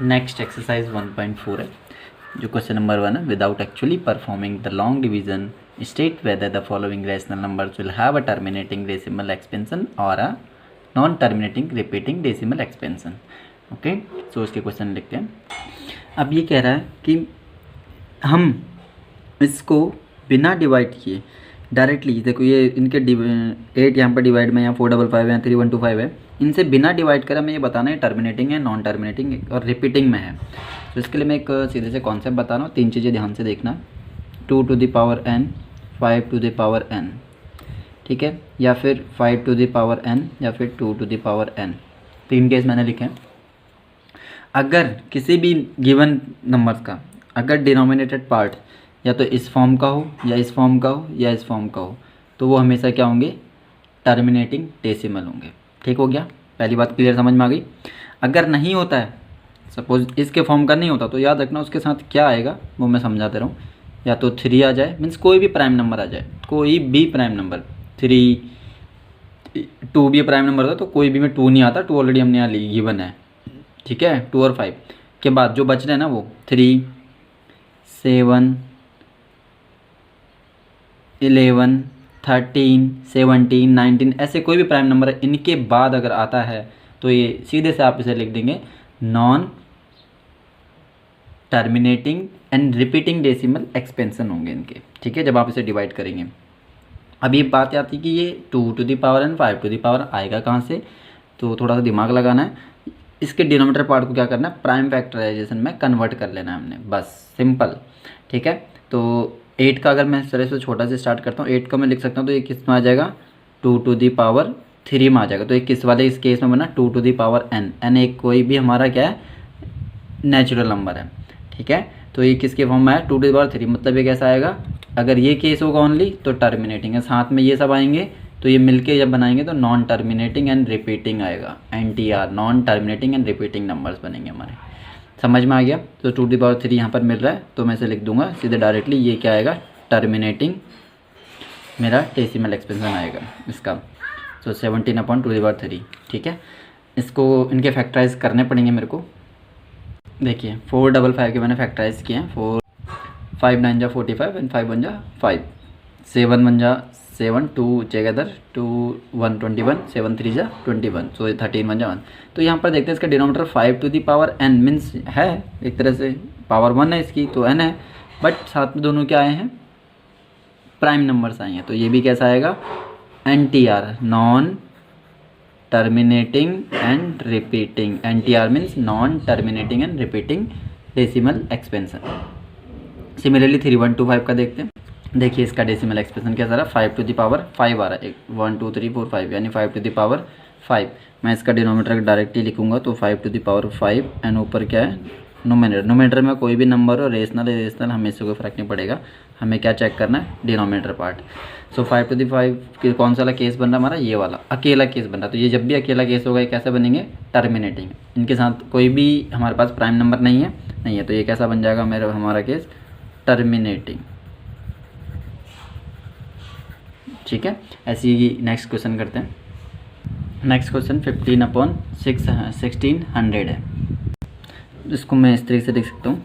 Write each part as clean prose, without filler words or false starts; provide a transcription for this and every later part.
Next exercise 1.4 है, जो question number 1 है। Without actually performing the long division state whether the following rational numbers will have a terminating decimal expansion और a non terminating repeating decimal expansion. Okay, so इसके question लिखते हैं। अब ये कह रहा है कि हम इसको बिना डिवाइड किए डायरेक्टली, देखो ये इनके 8 यहाँ पर डिवाइड में, यहाँ 455 है, 3125 है, इनसे बिना डिवाइड कर हमें ये बताना है टर्मिनेटिंग है, नॉन टर्मिनेटिंग और रिपीटिंग में है। तो इसके लिए मैं एक सीधे से कॉन्सेप्ट बता रहा हूँ, 3 चीज़ें ध्यान से देखना। 2 to the power n, 5 to the power n, ठीक है, या फिर 5 to the power n, या फिर 2 to the power n। 3 case मैंने लिखे हैं। अगर किसी भी गिवन नंबर्स का अगर डिनोमिनेटेड पार्ट या तो इस फॉर्म का हो, या इस फॉर्म का हो, या इस फॉर्म का हो, तो वो हमेशा क्या होंगे, टर्मिनेटिंग डेसिमल होंगे। ठीक हो गया, पहली बात क्लियर समझ में आ गई। अगर नहीं होता है, सपोज इसके फॉर्म का नहीं होता, तो याद रखना उसके साथ क्या आएगा वो मैं समझाते रहूँ। या तो 3 आ जाए, मीन्स कोई भी प्राइम नंबर आ जाए, कोई भी प्राइम नंबर, 3, 2 भी प्राइम नंबर था तो कोई भी में 2 नहीं आता, 2 ऑलरेडी हमने यहाँ गिवन है। ठीक है, 2 और 5 के बाद जो बच रहे हैं ना वो 3, 7, 11, 13, 17, 19, ऐसे कोई भी प्राइम नंबर है, इनके बाद अगर आता है तो ये सीधे से आप इसे लिख देंगे non terminating and repeating decimal expansion होंगे इनके। ठीक है, जब आप इसे डिवाइड करेंगे। अब ये बात आती है कि ये 2 to the power n, 5 to the power आएगा कहाँ से, तो थोड़ा सा दिमाग लगाना है। इसके डिनोमिनेटर पार्ट को क्या करना है, प्राइम फैक्टराइजेशन में कन्वर्ट कर लेना है हमने, बस सिंपल। ठीक है, तो 8 का अगर मैं इस तरह से छोटा से स्टार्ट करता हूँ, 8 का मैं लिख सकता हूँ तो ये किस में आ जाएगा, 2 to the power 3 में आ जाएगा। तो ये किस वाले इस केस में बना, 2 to the power n। n एक कोई भी हमारा क्या है, नेचुरल नंबर है। ठीक है, तो ये किसके फॉर्म में है, 2 to the power 3, मतलब ये कैसा आएगा, अगर ये केस होगा ओनली तो टर्मिनेटिंग है, साथ में ये सब आएंगे तो ये मिलके जब बनाएंगे तो नॉन टर्मिनेटिंग एंड रिपीटिंग आएगा, NTR, non terminating and repeating numbers बनेंगे हमारे। समझ में आ गया। तो 2 to the power 3 यहाँ पर मिल रहा है तो मैं इसे लिख दूंगा सीधे डायरेक्टली, ये क्या आएगा, टर्मिनेटिंग मेरा डेसिमल एक्सपेंशन आएगा इसका। तो 17/2 to the power 3। ठीक है, इसको इनके फैक्टराइज करने पड़ेंगे मेरे को। देखिए 455 के मैंने फैक्टराइज किए हैं, 4 5 9 जा 45 एंड 5 1 जा 5, 7 1 जा 7, 2 टुगेदर 2 1 21, 7 3 जा 21, सो 13 1 जा 1। तो यहाँ पर देखते हैं इसका denominator 5 to the power n, means है एक तरह से पावर 1 है इसकी तो n है, बट साथ में दोनों क्या आए हैं, प्राइम नंबर्स आए हैं। तो ये भी कैसा आएगा, NTR, non terminating and repeating. NTR means non terminating and repeating decimal expansion. Similarly 3125 का देखते हैं। देखिए इसका डेसिमल एक्सप्रेशन क्या आ रहा है, 5 to the power 5 आ रहा है, 1 2 3 4 5, यानी 5 to the power 5। मैं इसका डिनोमिनेटर डायरेक्टली लिखूंगा तो 5 to the power 5 एंड ऊपर क्या है, नोमिनेटर। नोमिनेटर में कोई भी नंबर हो, रेशनल है रेशनल, हमें इससे कोई फर्क नहीं पड़ेगा, हमें क्या चेक करना है, denominator part. So 5 to the 5 कौन सा वाला केस बन रहा है हमारा, ये वाला अकेला केस बन रहा है। तो ये जब भी अकेला केस होगा ये कैसे बनेंगे, टर्मिनेटिंग। इनके साथ कोई भी हमारे पास प्राइम नंबर नहीं है, तो ये कैसा बन जाएगा मेरा हमारा केस, टर्मिनेटिंग। ठीक है, ऐसे ही नेक्स्ट क्वेश्चन करते हैं। नेक्स्ट क्वेश्चन 15/1600 है। इसको मैं इस तरीके से लिख सकता हूँ,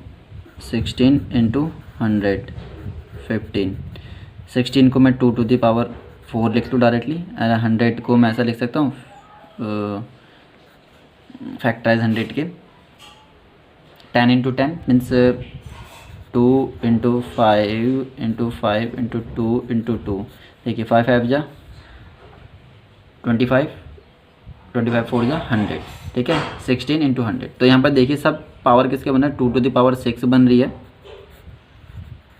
16 × 100, 15। 16 को मैं 2 to the power 4 लिख लूँ डायरेक्टली, 100 को मैं ऐसा लिख सकता हूँ, फैक्टराइज 100 के 10 × 10 मीन्स 2 × 5 × 5 × 2 × 2। देखिए 5 5 जा 25, 25 4 जा 100। ठीक है, 16 × 100। तो यहाँ पर देखिए सब पावर किसके बना है, 2 to the power 6 बन रही है,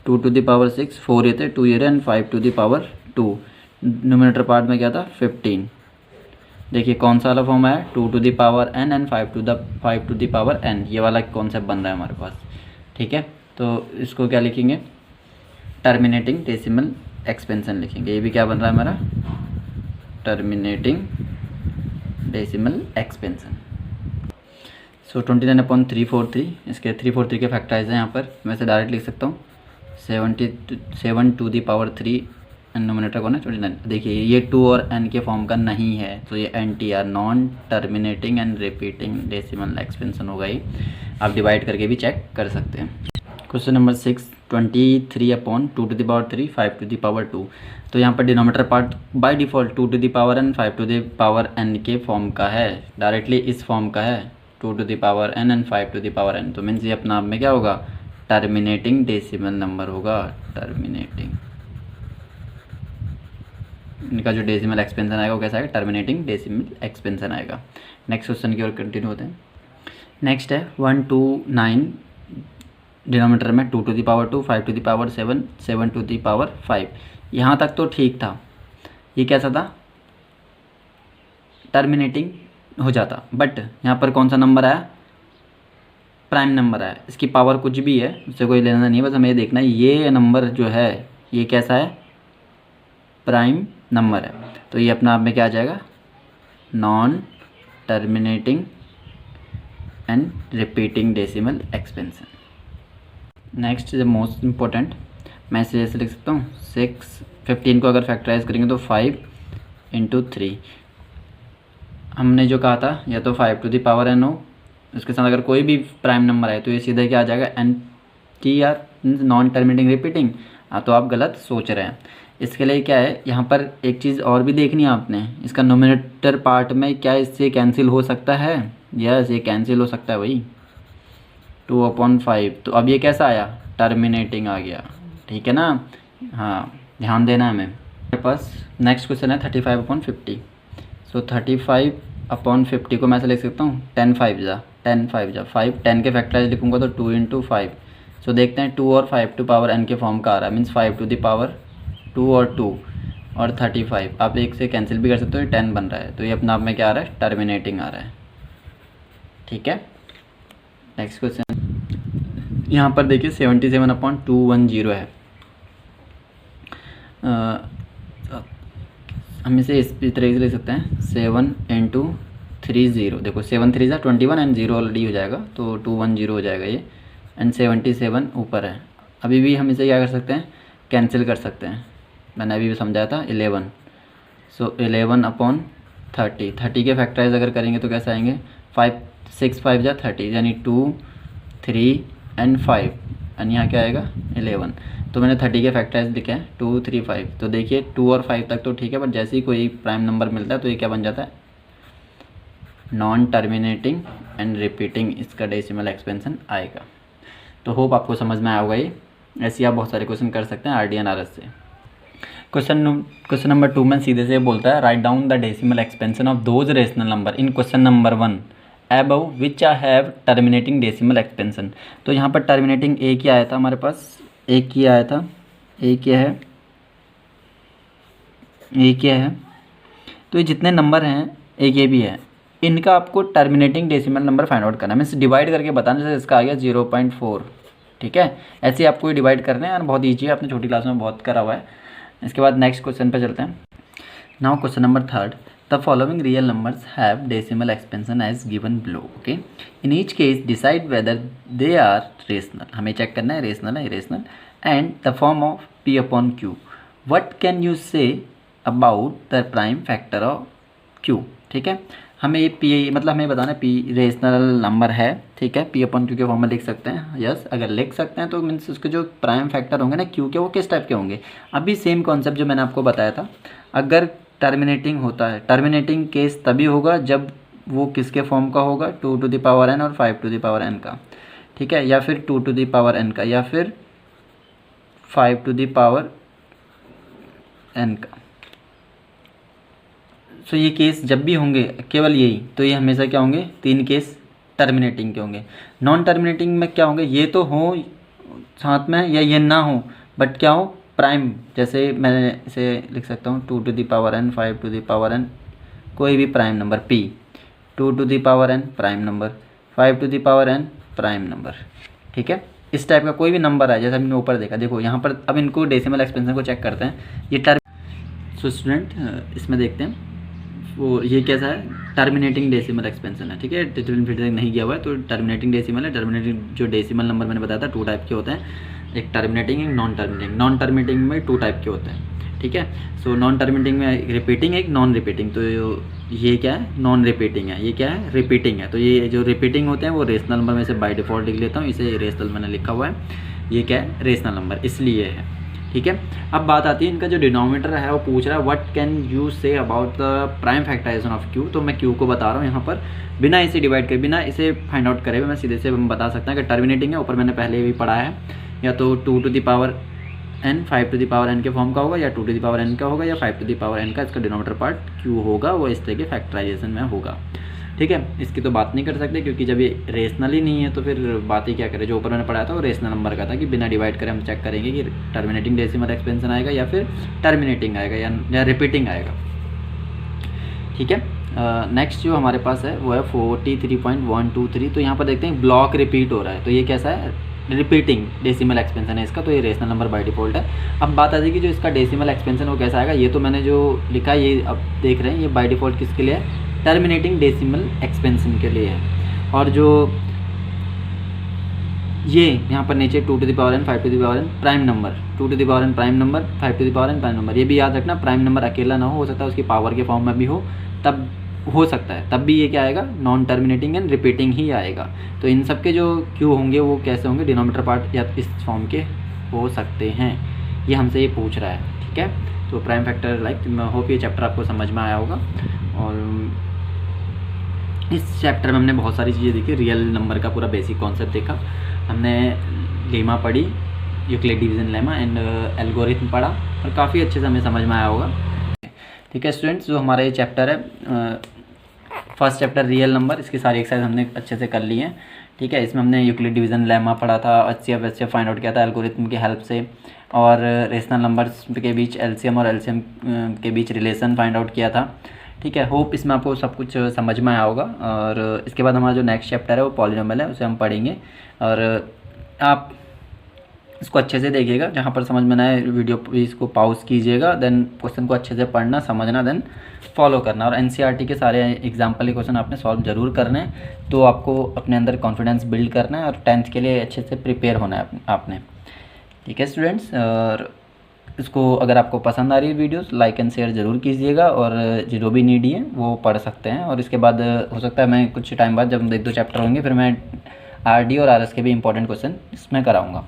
2 to the power 6, 4 ये थे, 2 ये रहे and 5 to the power 2। Nominator part में क्या था, 15। देखिए कौन सा वाला फॉर्म आया, 2 to the power n and 5 to the power n, ये वाला कॉन्सेप्ट बन रहा है हमारे पास। ठीक है, तो इसको क्या लिखेंगे, टर्मिनेटिंग डेसिमल एक्सपेंशन लिखेंगे। ये भी क्या बन रहा है हमारा, टर्मिनेटिंग डेसिमल एक्सपेंशन। सो 29/343, इसके 343 के फैक्टराइज हैं यहाँ पर, मैं इसे डायरेक्ट लिख सकता हूँ 7 to the power 3 and nominator कौन है, 29। देखिए ये 2 और n के फॉर्म का नहीं है तो ये NTR, non terminating and repeating decimal expansion होगा ये। आप डिवाइड करके भी चेक कर सकते हैं। Question number 6, 23/2 5 to the power 2। तो यहाँ पर denominator part by default 2 to the power n 5 to the power n के फॉर्म का है, डायरेक्टली इस फॉर्म का है 2 to the power n and 5 to the power n। तो मीन्स ये अपना आप में क्या होगा, टर्मिनेटिंग डेसिमल नंबर होगा। टर्मिनेटिंग इनका जो डेसिमल एक्सपेंशन आएगा वो कैसा आएगा, टर्मिनेटिंग डेसिमल एक्सपेंशन आएगा। नेक्स्ट क्वेश्चन की ओर कंटिन्यू होते हैं। नेक्स्ट है 129, डिनोमीटर में 2 to the power 2 5 to the power 7 7 to the power 5। यहाँ तक तो ठीक था, ये कैसा था, टर्मिनेटिंग हो जाता, बट यहाँ पर कौन सा नंबर आया, प्राइम नंबर आया। इसकी पावर कुछ भी है, उससे कोई लेना नहीं, बस हमें ये देखना है ये नंबर जो है ये कैसा है, प्राइम नंबर है। तो ये अपना आप में क्या आ जाएगा, non terminating and repeating decimal expansion. Next is most important, मैं इसे ऐसे लिख सकता हूँ 6 15 को अगर फैक्टराइज करेंगे तो 5 × 3। हमने जो कहा था या तो 5 टू द पावर n हो, उसके साथ अगर कोई भी प्राइम नंबर आए तो ये सीधा क्या आ जाएगा, N T R, non terminating repeating. हाँ, तो आप गलत सोच रहे हैं। इसके लिए क्या है, यहाँ पर एक चीज़ और भी देखनी है आपने, इसका नोमिनेटर पार्ट में क्या इससे कैंसिल हो सकता है, यस ये कैंसिल हो सकता है वही 2/5। तो अब ये कैसा आया, टर्मिनेटिंग आ गया, ठीक है ना। हाँ, ध्यान देना है हमें। मेरे पास नेक्स्ट क्वेश्चन है 35/50। सो 35/50 को मैं ऐसे लिख सकता हूँ 10 5 जा 5, 10 के फैक्टराइज लिखूँगा तो 2 × 5। सो देखते हैं 2 और 5 टू पावर n के फॉर्म का आ रहा है, मीन्स 5 टू द पावर 2 और 2 और 35। आप एक से कैंसिल भी कर सकते हो, 10 बन रहा है। तो ये अपना आप में क्या आ रहा है, टर्मिनेटिंग आ रहा है, ठीक है। नेक्स्ट क्वेश्चन यहाँ पर देखिए 77/210 है। हम इसे इस तरीके से ले सकते हैं 7 × 30। देखो 7 3 21 एंड 0 ऑलरेडी हो जाएगा, तो 210 हो जाएगा ये, एंड 77 ऊपर है। अभी भी हम इसे क्या कर सकते हैं, कैंसिल कर सकते हैं। मैंने अभी भी समझाया था 11। सो 11/30, 30 के फैक्टराइज अगर करेंगे तो कैसे आएंगे, 5 6 5 जा 30, यानी 2 3 एंड 5, एंड यहाँ क्या आएगा 11। तो मैंने 30 के फैक्टराइज लिखे हैं 2 3 5। तो देखिए 2 और 5 तक तो ठीक है, बट जैसे ही कोई प्राइम नंबर मिलता है तो ये क्या बन जाता है, नॉन टर्मिनेटिंग एंड रिपीटिंग, इसका डेसिमल एक्सपेंशन आएगा। तो होप आपको समझ में आया होगा ये। ऐसे आप बहुत सारे क्वेश्चन कर सकते हैं RD and RS से। क्वेश्चन नंबर 2 में सीधे से बोलता है, write down the decimal expansion of those rational number in question number 1 above which have terminating decimal expansion. तो यहाँ पर टर्मिनेटिंग एक ही आया था हमारे पास, एक ही आया था, एक ही है, एक ही है। तो ये जितने नंबर हैं, एक ये भी है, इनका आपको terminating decimal number find out करना है। मीन्स डिवाइड करके बताने से इसका आ गया 0.4, ठीक है। ऐसे आपको ये डिवाइड करने हैं, और बहुत ईजी है, आपने छोटी क्लास में बहुत करा हुआ है। इसके बाद नेक्स्ट क्वेश्चन पे चलते हैं। Now question number 3, the following real numbers have decimal expansion as given below, okay. In each case decide whether they are rational, हमें चेक करना है रेशनल है irrational, and the form of P/Q। What can you say about the prime factor of Q, ठीक है। हमें ये P मतलब हमें बताना P रेशनल नंबर है, ठीक है। P/Q के फॉर्म में लिख सकते हैं, यस अगर लिख सकते हैं तो मीन्स उसके जो प्राइम फैक्टर होंगे ना Q के, वो किस टाइप के होंगे। अभी सेम कॉन्सेप्ट जो मैंने आपको बताया था, अगर टर्मिनेटिंग होता है, टर्मिनेटिंग केस तभी होगा जब वो किसके फॉर्म का होगा, 2 टू द पावर n और 5 टू द पावर n का, ठीक है, या फिर 2 टू द पावर n का, या फिर 5 टू द पावर n का। सो ये केस जब भी होंगे केवल यही, तो ये हमेशा क्या होंगे, 3 केस टर्मिनेटिंग के होंगे। नॉन टर्मिनेटिंग में क्या होंगे, ये तो हो साथ में या ये ना हो, बट क्या हो, प्राइम। जैसे मैंने इसे लिख सकता हूँ 2 to the power n 5 to the power n, कोई भी prime number P, 2 to the power n prime number, 5 to the power n prime number, ठीक है। इस टाइप का कोई भी नंबर है, जैसे हमने ऊपर देखा, देखो यहाँ पर। अब इनको डेसिमल एक्सपेंशन को चेक करते हैं, ये सो स्टूडेंट इसमें देखते हैं वो ये कैसा है, टर्मिनेटिंग डेसिमल एक्सपेंशन है, ठीक है। डिफरेंट फीडर नहीं गया हुआ है, तो टर्मिनेटिंग डेसिमल है। टर्मिनेटिंग जो डेसिमल नंबर मैंने बताया था 2 टाइप के होते हैं, एक टर्मिनेटिंग, एक नॉन टर्मिनेटिंग। नॉन टर्मिनेटिंग में 2 टाइप के होते हैं, ठीक है। सो नॉन टर्मिनेटिंग में रिपीटिंग एक नॉन रिपीटिंग, तो ये क्या है, नॉन रिपीटिंग है, ये क्या है, रिपीटिंग है। तो ये जो रिपीटिंग होते हैं वो रेशनल नंबर में से बाय डिफ़ॉल्ट लिख लेता हूँ, इसे रेशनल मैंने लिखा हुआ है, ये क्या है, रेशनल नंबर, इसलिए है। ठीक है। अब बात आती है इनका जो डिनोमिनेटर है, वो पूछ रहा है what can you say about the prime factorisation of Q. तो मैं क्यू को बता रहा हूँ यहाँ पर, बिना इसे डिवाइड करे, बिना इसे फाइंड आउट करे मैं सीधे से बता सकता हूँ कि टर्मिनेटिंग है, ऊपर मैंने पहले भी पढ़ा है, या तो 2 to the power n 5 to the power n के फॉर्म का होगा, या 2 टू द पावर n का होगा, या 5 टू द पावर n का इसका डिनोमिनेटर पार्ट q होगा, वो इस तरह के फैक्टराइजेशन में होगा। ठीक है। इसकी तो बात नहीं कर सकते क्योंकि जब ये रेशनल ही नहीं है तो फिर बात ही क्या करें। जो ऊपर मैंने पढ़ाया था वो रेशनल नंबर का था कि बिना डिवाइड करे हम चेक करेंगे कि टर्मिनेटिंग डेसिमल एक्सपेंशन आएगा या फिर टर्मिनेटिंग आएगा या रिपीटिंग आएगा। ठीक है। नेक्स्ट जो हमारे पास है वो है 43.123। तो यहाँ पर देखते हैं ब्लॉक रिपीट हो रहा है, तो ये कैसा है, रिपीटिंग डेसिमल एक्सपेंशन है इसका, तो ये रेशनल नंबर बाय डिफ़ॉल्ट है। अब बात आती है कि जो इसका डेसिमल एक्सपेंशन वो कैसा आएगा, ये तो मैंने जो लिखा है ये अब देख रहे हैं, ये बाय डिफ़ॉल्ट किसके लिए है, टर्मिनेटिंग डेसिमल एक्सपेंशन के लिए है। और जो ये यहाँ पर नीचे 2 to the power n 5 to the power n prime number, 2 to the power n prime number, 5 to the power n prime number, ये भी याद रखना, प्राइम नंबर अकेला ना हो सकता है उसकी पावर के फॉर्म में भी हो, तब हो सकता है, तब भी ये क्या आएगा, नॉन टर्मिनेटिंग एंड रिपीटिंग ही आएगा। तो इन सब के जो क्यू होंगे वो कैसे होंगे, डिनोमिनेटर पार्ट या इस फॉर्म के हो सकते हैं, ये हमसे ये पूछ रहा है। ठीक है। तो प्राइम फैक्टर लाइक, मैं होप ये चैप्टर आपको समझ में आया होगा। और इस चैप्टर में हमने बहुत सारी चीज़ें देखी, रियल नंबर का पूरा बेसिक कॉन्सेप्ट देखा हमने, लेमा पढ़ी, Euclid division lemma and algorithm पढ़ा, और काफ़ी अच्छे से हमें समझ में आया होगा। ठीक है स्टूडेंट्स, जो हमारा ये चैप्टर है फर्स्ट चैप्टर रियल नंबर, इसकी सारी एक्सरसाइज हमने अच्छे से कर ली है। ठीक है। इसमें हमने यूक्लिड डिवीजन लेमा पढ़ा था, HCF SCF फाइंड आउट किया था एल्गोरिथम की हेल्प से, और रेशनल नंबर्स के बीच LCM और LCM के बीच रिलेशन फाइंड आउट किया था। ठीक है। होप इसमें आपको सब कुछ समझ में आया होगा। और इसके बाद हमारा जो नेक्स्ट चैप्टर है वो पॉलिनोमियल है, उसे हम पढ़ेंगे, और आप इसको अच्छे से देखिएगा, जहाँ पर समझ में ना आए वीडियो प्लीज़ को पॉज कीजिएगा, देन क्वेश्चन को अच्छे से पढ़ना, समझना, देन फॉलो करना। और NCERT के सारे एग्जाम्पल के क्वेश्चन आपने सॉल्व जरूर करने हैं, तो आपको अपने अंदर कॉन्फिडेंस बिल्ड करना है, और 10th के लिए अच्छे से प्रिपेयर होना है आपने। ठीक है स्टूडेंट्स, और इसको अगर आपको पसंद आ रही है वीडियोस, लाइक एंड शेयर ज़रूर कीजिएगा, और जो भी नीडी है वो पढ़ सकते हैं। और इसके बाद हो सकता है मैं कुछ टाइम बाद जब 1-2 चैप्टर होंगे फिर मैं RD और RS के भी इंपॉर्टेंट क्वेश्चन इसमें कराऊँगा।